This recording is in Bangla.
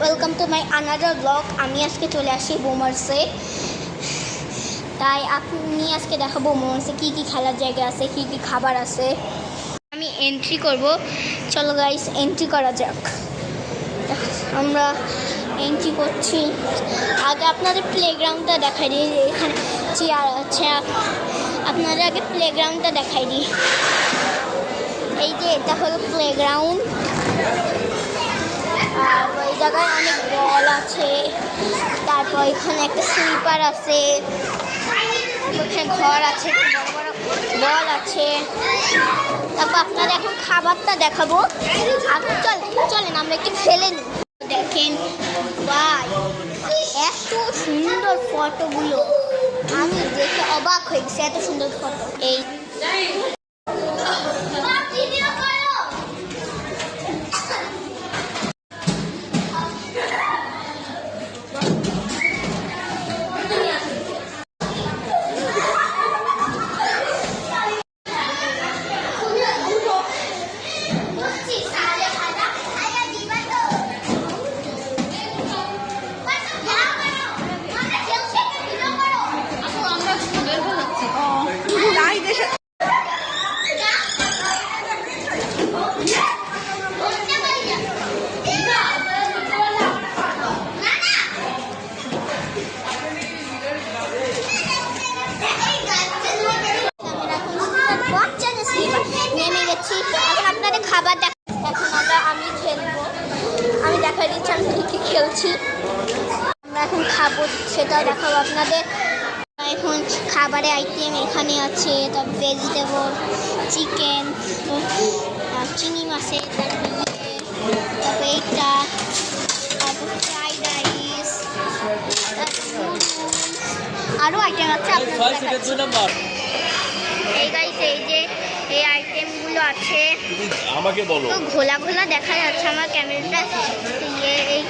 Welcome to my another blog. আমি আজকে চলে আসি বুমার্সে। তাই আপনি আজকে দেখাবো বুমার্সে কী কী খেলার জায়গা আছে, কী কী খাবার আছে। আমি এন্ট্রি করব। চলো গাইস, এন্ট্রি করা যাক। আমরা এন্ট্রি করছি। আগে আপনাদের প্লেগ্রাউন্ডটা দেখাই দিই। এখানে চেয়ার আছে, আপনাদের আগে প্লেগ্রাউন্ডটা দেখাই দিই। এই যে এটা হলো প্লেগ্রাউন্ড। আর ওই জায়গায় অনেক বল আছে। তারপর এখানে একটা স্লিপার আছে, ওখানে ঘর আছে, বড় বড় বল আছে। তারপর আপনাদের এখন খাবারটা দেখাবো। আপনি চলেন আমরা একটু খেলে নিই। দেখেন ভাই, এত সুন্দর ফটোগুলো, আমি দেখে অবাক হয়ে গেছি। এত সুন্দর ফটো। এই নেমে গেছি। এখন আপনাদের খাবার এখন আমি খেলবো। আমি দেখা দিচ্ছি আমি কী খেলছি। আমরা এখন খাবো, সেটাও দেখাবো আপনাদের। এখন খাবারের আইটেম এখানে আছে। তারপর ভেজিটেবল, চিকেন, চিংড়ি মাছের, তারপর এইটা, তারপর ফ্রাইড রাইস, আরও আইটেম আছে। এই গাইস, এই যে এই আইটেমগুলো আছে। আমাকে বলো, তো ঘোলা ঘোলা দেখা যাচ্ছে আমার ক্যামেরাটা। এই